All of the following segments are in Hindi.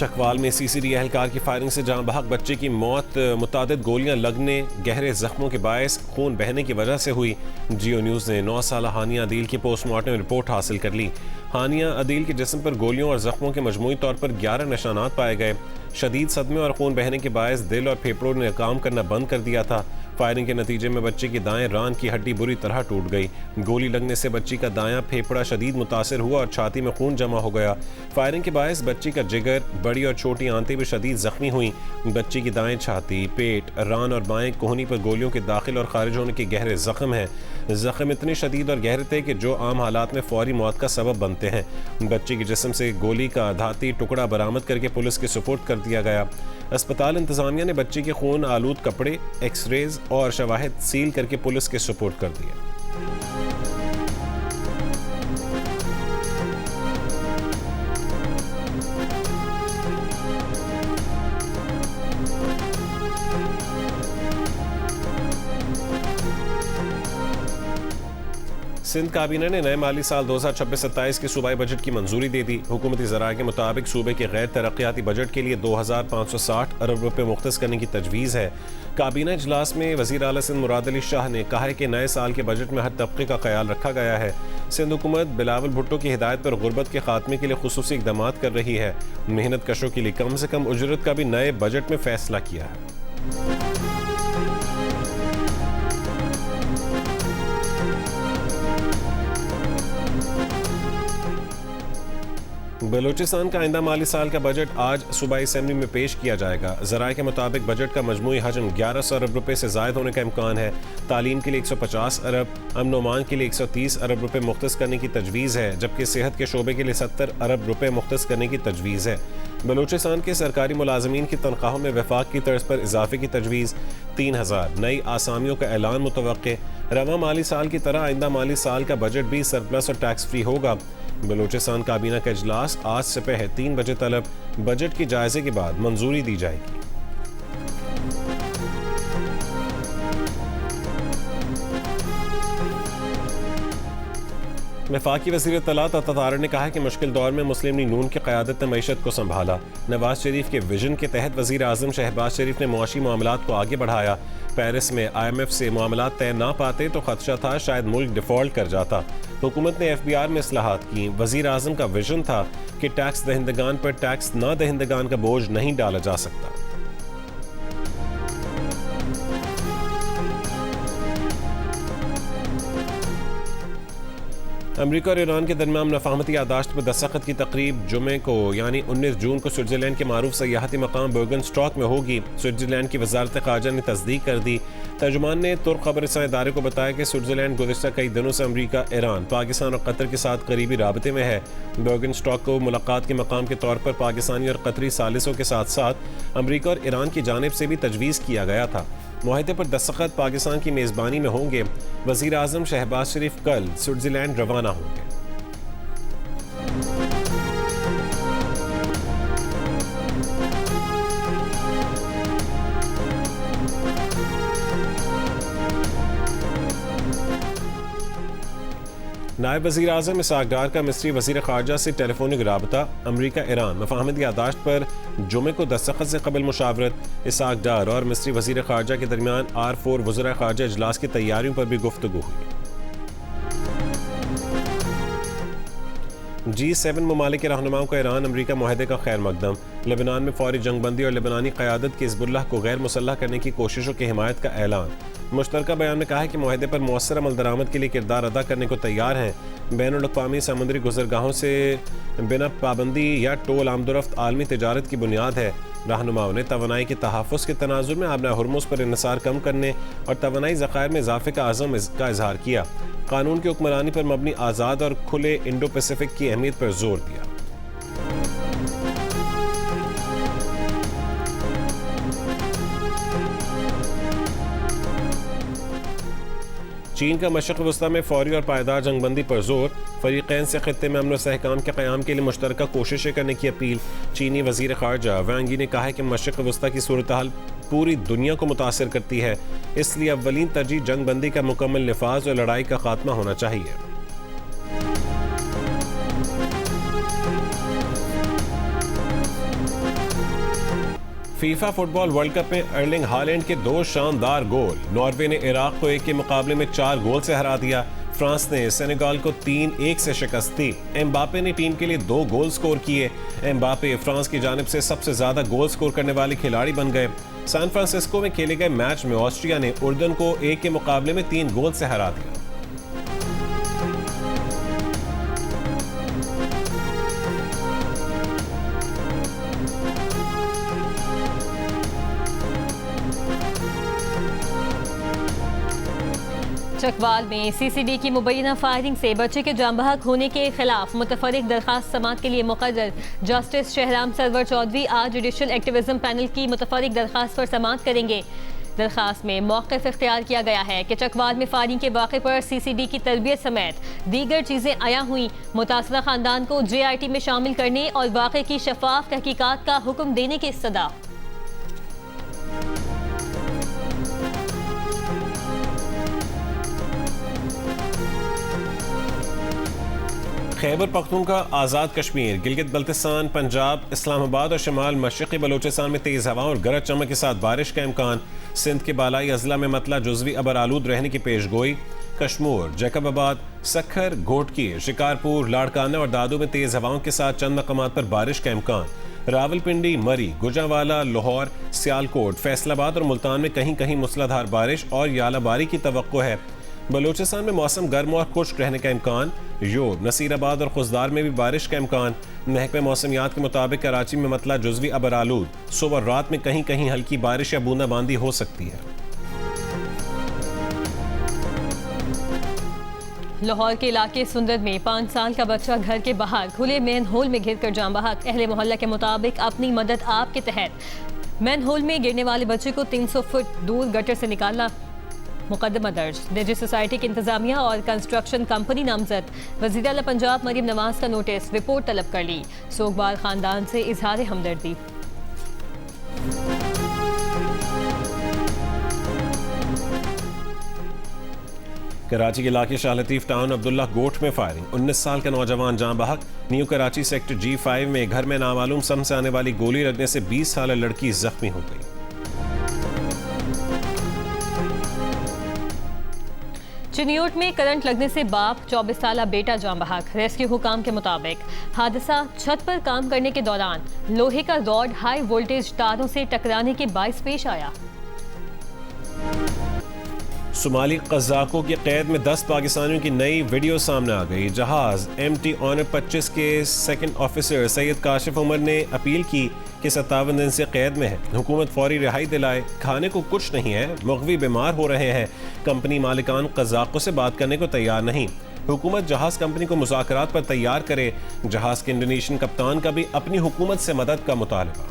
चकवाल में सीसीडी एहलकार की फायरिंग से जान बहक बच्चे की मौत मुतादिद गोलियां लगने गहरे जख्मों के बायस खून बहने की वजह से हुई। जियो न्यूज़ ने 9 साल हानिया अदील की पोस्टमार्टम रिपोर्ट हासिल कर ली। हानिया अदील के जिस्म पर गोलियों और जख्मों के मजमूई तौर पर 11 निशानात पाए गए। शदीद सदमे और खून बहने के बायस दिल और फेफड़ों ने काम करना बंद कर दिया था। फायरिंग के नतीजे में बच्चे की दाएं रान की हड्डी बुरी तरह टूट गई। गोली लगने से बच्ची का दायां फेफड़ा शदीद मुतासिर हुआ और छाती में खून जमा हो गया। फायरिंग के बायस बच्ची का जिगर, बड़ी और छोटी आंतें भी शदीद जख्मी हुई। बच्ची की दाएं छाती, पेट, रान और बाएं कोहनी पर गोलियों के दाखिल और खारिज होने के गहरे जख्म हैं। जख्म इतने शदीद और गहरे थे कि जो आम हालात में फौरी मौत का सबब बनते हैं। बच्ची के जिस्म से गोली का धाती टुकड़ा बरामद करके पुलिस के सुपुर्द कर दिया गया। अस्पताल इंतजामिया ने बच्ची के खून आलूद कपड़े, एक्सरेज और शवाहिद सील करके पुलिस के सुपुर्द कर दिया। सिंध काबीना ने नए माली साल 2026-27 के सूबाई बजट की मंजूरी दे दी। हुकूमती ज़राए के मुताबिक सूबे के गैर तरक्याती बजट के लिए 2560 अरब रुपये मुख्तस करने की तजवीज़ है। काबीना इजलास में वज़ीर आला सिंध मुराद अली शाह ने कहा है कि नए साल के बजट में हर तबके का ख्याल रखा गया है। सिंध हुकूमत बिलावल भुट्टो की हिदायत पर गुर्बत के खात्मे के लिए खुसूसी इक़दामात कर रही है। मेहनत कशों के लिए कम से कम उजरत का भी नए बजट में फैसला किया है। बलूचिस्तान का आइंदा माली साल का बजट आज सूबाई असेंबली में पेश किया जाएगा। ज़राए के मुताबिक बजट का मजमूई हजम 1100 अरब रुपये से ज़ायद होने का इम्कान है। तालीम के लिए 150 अरब, अमन ओमान के लिए 130 अरब रुपये मुख्तस करने की तजवीज़ है, जबकि सेहत के शोबे के लिए 70 अरब रुपये मुख्तस करने की तजवीज़ है। बलूचिस्तान के सरकारी मुलाजमीन की तनख्वाहों में वफाक की तर्ज पर इजाफे की तजवीज़, 3000 नई आसामियों का ऐलान मुतवक्के। रवा माली साल की तरह आइंदा माली साल का बजट भी सरप्लस और टैक्स फ्री होगा। बलूचिस्तान काबीना का इजलास आज सुबह 3 बजे तलब बजट के जायजे के बाद मंजूरी दी जाएगी। वफाकी वज़ीर इत्तलात अतातार ने कहा कि मुश्किल दौर में मुस्लिम लीग नून की क़यादत ने मईशत को संभाला। नवाज शरीफ के विजन के तहत वज़ीर आज़म शहबाज शरीफ ने मुआशी मामलात को आगे बढ़ाया। पेरिस में IMF से मामलात तय ना पाते तो खदशा था शायद मुल्क डिफ़ॉल्ट कर जाता। हुकूमत ने FBR में इस्लाहात की। वज़ीर आज़म का विजन था कि टैक्स दहिंदगान पर टैक्स ना दहिंदगान का बोझ नहीं डाला जा सकता। अमरीका और ईरान के दरमियान मफाहमती यादाश्त पर दस्तखत की तकरीब जुमे को यानी 19 जून को स्विट्ज़रलैंड के मारूफ सयाहती मकाम बर्गनस्टॉक में होगी। स्विट्ज़रलैंड की वजारत ख़ारजा ने तस्दीक कर दी। तर्जुमान ने तुर्क खबरसां इदारे को बताया कि स्विट्ज़रलैंड गुज़िश्ता कई दिनों से अमरीका, ईरान, पाकिस्तान और कतर के साथ करीबी राबते में है। बर्गनस्टॉक को मुलाकात के मकाम के तौर पर पाकिस्तानी और कतरी सालिसों के साथ साथ अमरीका और ईरान की जानिब से भी तजवीज़ किया गया था। मुआहदे पर दस्तखत पाकिस्तान की मेज़बानी में होंगे। वज़ीर आज़म शहबाज शरीफ कल स्विट्ज़रलैंड रवाना होंगे। नायब वज़ीर आज़म इसहाक़ डार का मिस्री वज़ीर ख़ारजा से टेलीफोनिक राबता। अमरीका ईरान मफाहमती यादाश्त पर जुमे को दस्तखत से कबल मुशावरत। इसहाक़ डार और मिस्री वज़ीर ख़ारजा के दरमियान R4 वज़राए ख़ारजा इजलास की तैयारियों पर भी गुफ्तगू हुई। G7 ममालिक के रहनुमाओं का ईरान अमरीका मुआहदे का खैर मकदम। लेबनान में फौरी जंगबंदी और लेबनानी क़यादत की हिज़्बुल्लाह को गैर मुसल्लह करने की कोशिशों की हिमायत का ऐलान। मुश्तरका बयान में कहा है कि मुआहदे पर मौसर अमल दरामद के लिए किरदार अदा करने को तैयार हैं। बैनुल-अक़वामी समुद्री गुज़रगाहों से बिना पाबंदी या टोल आमदोरफ्त आलमी तिजारत की बुनियाद है। रहनुमाओं ने तवानाई के तहफ़्फ़ुज़ के तनाज़ुर में आबना हुर्मुज़ पर इन्हिसार कम करने और तवानाई ज़ख़ायर में इज़ाफ़े का आज़म का इज़हार किया। कानून की हुक्मरानी पर मबनी आज़ाद और खुले इंडो पैसिफिक की अहमियत पर जोर दिया। चीन का मशरिक़ वस्ता में फौरी और पायदार जंगबंदी पर जोर। फ़रीक़ैन से ख़ित्ते में अमन और इस्तेहकाम के क़याम के लिए मुश्तरका कोशिशें करने की अपील। चीनी वज़ीर ख़ारजा वांग यी ने कहा है कि मशरिक़ वस्ता की सूरत हाल पूरी दुनिया को मुतासिर करती है, इसलिए अव्वलीन तरजीह जंगबंदी का मुकम्मल निफाज और लड़ाई का खात्मा होना चाहिए। फीफा फुटबॉल वर्ल्ड कप में अर्लिंग हालैंड के 2 शानदार गोल। नॉर्वे ने इराक को 1 के मुकाबले में 4 गोल से हरा दिया। फ्रांस ने सेनेगाल को 3-1 से शिकस्त दी। एम्बापे ने टीम के लिए 2 गोल स्कोर किए। एम्बापे फ्रांस की जानिब से सबसे ज्यादा गोल स्कोर करने वाले खिलाड़ी बन गए। सैन फ्रांसिस्को में खेले गए मैच में ऑस्ट्रिया ने उर्दन को 1 के मुकाबले में 3 गोल से हरा दिया। चकवाल में सीसीडी की मुबैना फायरिंग से बच्चे के जाँ बहक होने के खिलाफ मुतफरिक दरखास्त समात के लिए मुक़र्रर जस्टिस शहराम सरवर चौधरी आज जुडिशल एक्टिविज्म पैनल की मुतफरिक दरखास्त पर समात करेंगे। दरखास्त में मौक़िफ़ इख्तियार किया गया है कि चकवाल में फायरिंग के वाक़े पर सीसीडी की तरबियत समेत दीगर चीज़ें आया हुई मुतासरा ख़ानदान को JIT में शामिल करने और वाक़े की शफाफ तहकीकात का हुक्म देने की सदा। खैबर पख्तूनख्वा, आज़ाद कश्मीर, गिलगित बल्तिस्तान, पंजाब, इस्लामाबाद और शमाल मशरक़ी बलोचिस्तान में तेज़ हवाओं और गरज चमक के साथ बारिश का इम्कान। सिंध के बालाई अजला में मतला जुज़वी अबर आलूद रहने की पेशगोई। कश्मूर, जैकबाबाद, सखर, घोटकी, शिकारपुर, लाड़काना और दादू में तेज़ हवाओं के साथ चंद मकामात पर बारिश का इम्कान। रावलपिंडी, मरी, गुजरांवाला, लाहौर, सियालकोट, फैसलाबाद और मुल्तान में कहीं कहीं मूसलाधार बारिश और यालाबारी की तवक्को है। बलूचिस्तान में मौसम गर्म और खुश्क रहने का इम्कान। योब, नसीराबाद और खुजदार में भी बारिश का इम्कान। महकमे मौसमियात के मुताबिक कराची में मतला जुज़वी अबर आलूद, सुबह और रात में कहीं कहीं हल्की बारिश या बूंदाबांदी हो सकती है। लाहौर के इलाके सुंदर में 5 साल का बच्चा घर के बाहर खुले मैन होल में गिरकर जाँ बहक। अहले मोहल्ला के मुताबिक अपनी मदद आप के तहत मैन होल में गिरने वाले बच्चे को 300 फुट दूर गटर से निकाला। मुकदमा दर्ज। निजी सोसाइटी की इंतजामिया और कंस्ट्रक्शन कंपनी नामजद। वज़ीर आला पंजाब मरीम नवाज का नोटिस, रिपोर्ट तलब कर ली। सोगवार खानदान से इजहार हमदर्दी। कराची के इलाके शाह लतीफ टाउन अब्दुल्ला गोट में फायरिंग। 19 साल का नौजवान जाँ बहक। न्यू कराची सेक्टर G5 में घर में नामालूम सम से आने वाली गोली लगने से 20 साल लड़की जख्मी हो गई। चिनियोट में करंट लगने से बाप 24 साला बेटा जाँ बहक। रेस्क्यू हुकाम के मुताबिक हादसा छत पर काम करने के दौरान लोहे का रॉड हाई वोल्टेज तारों से टकराने के बाइस पेश आया। सोमाली कज़ाकों की कैद में 10 पाकिस्तानियों की नई वीडियो सामने आ गई। जहाज MT ऑनर 25 के सेकंड ऑफिसर सैयद काशिफ उमर ने अपील की कि 57 दिन से कैद में है, हुकूमत फौरी रिहाई दिलाए। खाने को कुछ नहीं है, मुग़वी बीमार हो रहे हैं। कंपनी मालिकान कज़ाकों से बात करने को तैयार नहीं। हुकूमत जहाज कंपनी को मुज़ाकरात पर तैयार करे। जहाज के इंडोनेशियन कप्तान का भी अपनी हुकूमत से मदद का मुतालबा।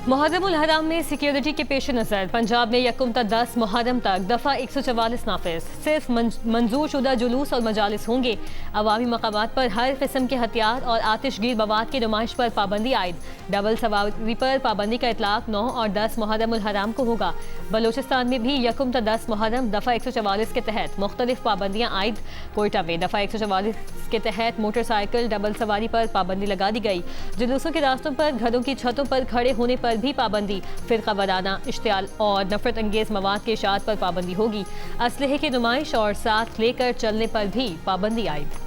मुहर्रम उल हराम में सिक्योरिटी के पेश नज़र पंजाब में 1 ता 10 मुहर्रम तक दफ़ा 144 नाफिज। सिर्फ मंजूर शुदा जुलूस और मजालिस होंगे। अवामी मकामात पर हर किस्म के हथियार और आतिशगीर मवाद की नुमाइश पर पाबंदी आयद। डबल सवारी पर पाबंदी का इतलाक 9 और 10 मुहर्रम उल हराम को होगा। बलूचिस्तान में भी 1 ता 10 मुहर्रम दफ़ा 144 के तहत मुख्तलिफ पाबंदियाँ आयद। कोयटा में दफ़ा 144 के तहत मोटरसाइकिल डबल सवारी पर पाबंदी लगा दी गई। जुलूसों के रास्तों पर, घरों की छतों पर खड़े होने पर भी पाबंदी। फिरका वाराना, इश्तियाल और नफरत अंगेज मवाद के इशाअत पर पाबंदी होगी। असलहे की नुमाइश और साथ लेकर चलने पर भी पाबंदी आयद।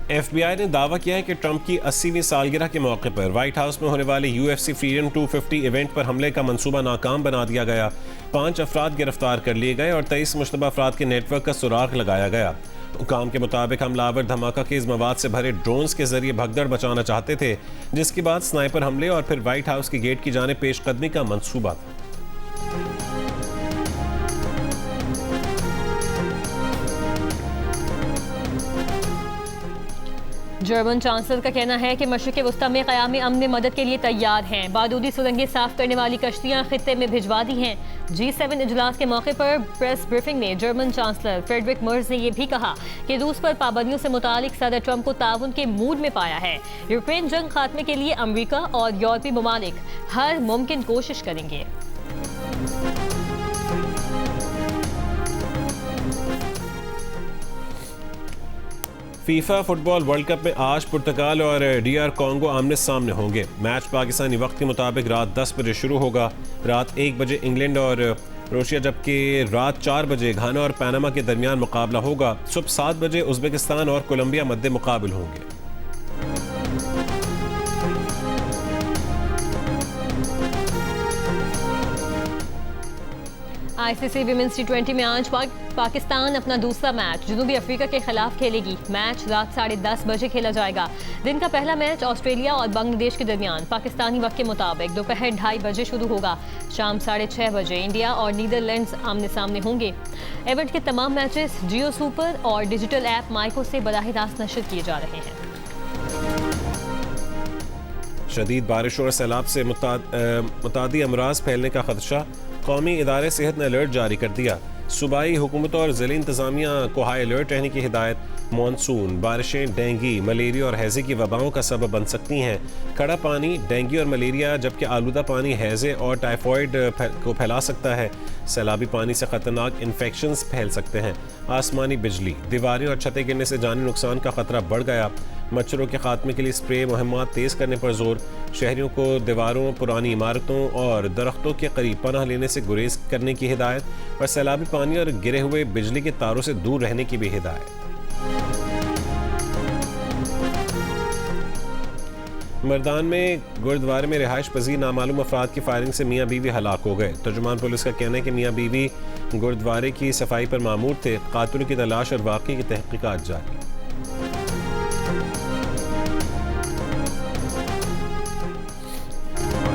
FBI ने दावा किया है कि ट्रंप की 80वीं सालगिरह के मौके पर व्हाइट हाउस में होने वाले UFC फ्रीडम 250 इवेंट पर हमले का मंसूबा नाकाम बना दिया गया। 5 अफराद गिरफ्तार कर लिए गए और 23 मुश्तबा अफराद के नेटवर्क का सुराग लगाया गया। हुकाम के मुताबिक हमलावर धमाका खेज मवाद से भरे ड्रोन्स के जरिए भगदड़ मचाना चाहते थे, जिसके बाद स्नाइपर हमले और फिर व्हाइट हाउस के गेट की जानिब पेशकदमी का मंसूबा था। जर्मन चांसलर का कहना है कि मशरिक़ वस्ता में क़याम अमन में मदद के लिए तैयार हैं। बारूदी सुरंगें साफ करने वाली कश्तियाँ खित्ते में भिजवा दी हैं। G7 इजलास के मौके पर प्रेस ब्रीफिंग में जर्मन चांसलर फ्रेडरिक मर्ज ने यह भी कहा कि रूस पर पाबंदियों से मुतालिक सदर ट्रंप को ताउन के मूड में पाया है। यूक्रेन जंग खात्मे के लिए अमरीका और यूरोपीय ममालिक हर मुमकिन कोशिश करेंगे। फीफा फुटबॉल वर्ल्ड कप में आज पुर्तगाल और DR कॉन्गो आमने सामने होंगे। मैच पाकिस्तानी वक्त के मुताबिक रात 10 बजे शुरू होगा। रात 1 बजे इंग्लैंड और क्रोएशिया, जबकि रात 4 बजे घाना और पनामा के दरमियान मुकाबला होगा। सुबह 7 बजे उज़्बेकिस्तान और कोलंबिया मध्य मुकाबिल होंगे। ICC विमेंस T20 में आज पाकिस्तान अपना दूसरा मैच जनूबी अफ्रीका के खिलाफ खेलेगी। मैच रात 10:30 बजे खेला जाएगा। दिन का पहला मैच ऑस्ट्रेलिया और बांग्लादेश के दरमियान पाकिस्तानी वक्त के मुताबिक दोपहर 2:30 बजे शुरू होगा। शाम 6:30 बजे इंडिया और नीदरलैंड्स आमने सामने होंगे। इवेंट के तमाम मैचेस जियो सुपर और डिजिटल ऐप माइको से बराह रास्त नशर किए जा रहे हैं। शदीद बारिश और सैलाब से मुतादी अमराज फैलने का खदशा, कौमी इदारे सेहत ने अलर्ट जारी कर दिया। सूबाई हुकूमत और ज़िला इंतज़ामिया को हाई अलर्ट रहने की हिदायत। मानसून बारिशें डेंगी, मलेरिया और हैज़े की वबाओं का सबब बन सकती हैं। खड़ा पानी डेंगी और मलेरिया, जबकि आलूदा पानी हैज़े और टाइफॉइड को फैला सकता है। सैलाबी पानी से ख़तरनाक इन्फेक्शंस फैल सकते हैं। आसमानी बिजली, दीवारें और छतें गिरने से जानी नुकसान का खतरा बढ़ गया। मच्छरों के खात्मे के लिए स्प्रे मुहिम्मात तेज़ करने पर जोर। शहरियों को दीवारों, पुरानी इमारतों और दरख्तों के करीब पनाह लेने से गुरेज करने की हिदायत। और सैलाबी पानी और गिरे हुए बिजली के तारों से दूर रहने की भी हिदायत। मर्दान में गुरुद्वारे में रिहाइश पजीर नामालूम अफराद की फायरिंग से मियाँ बीवी हलाक हो गए। तर्जुमान पुलिस का कहना है कि मियाँ बीवी गुरुद्वारे की सफाई पर मामूर थे। कातिल की तलाश और वाक़ई की तहकीकात जारी।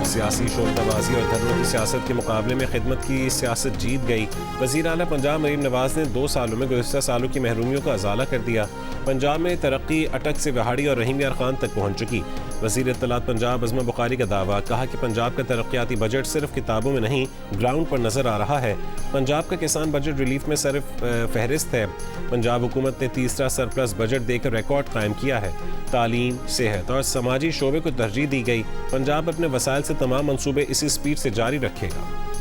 सियासी शोरतबाजी और धर्मों की सियासत के मुकाबले में खिदमत की सियासत जीत गई। वज़ीर आला पंजाब मरीम नवाज ने 2 सालों में गुज़िश्ता सालों की महरूमियों का अजाला कर दिया। पंजाब में तरक्की अटक से वहाड़ी और रहीम यार खान तक पहुँच चुकी। वज़ीर इत्तलात पंजाब अज़मा बुखारी का दावा, कहा कि पंजाब का तरक्याती बजट सिर्फ किताबों में नहीं ग्राउंड पर नज़र आ रहा है। पंजाब का किसान बजट रिलीफ में सिर्फ फहरिस्त है। पंजाब हुकूमत ने तीसरा सरप्लस बजट देकर रिकॉर्ड कायम किया है। तालीम, सेहत और समाजी शोबे को तरजीह दी गई। पंजाब अपने वसाइल से तमाम मंसूबे इसी स्पीड से जारी रखेगा।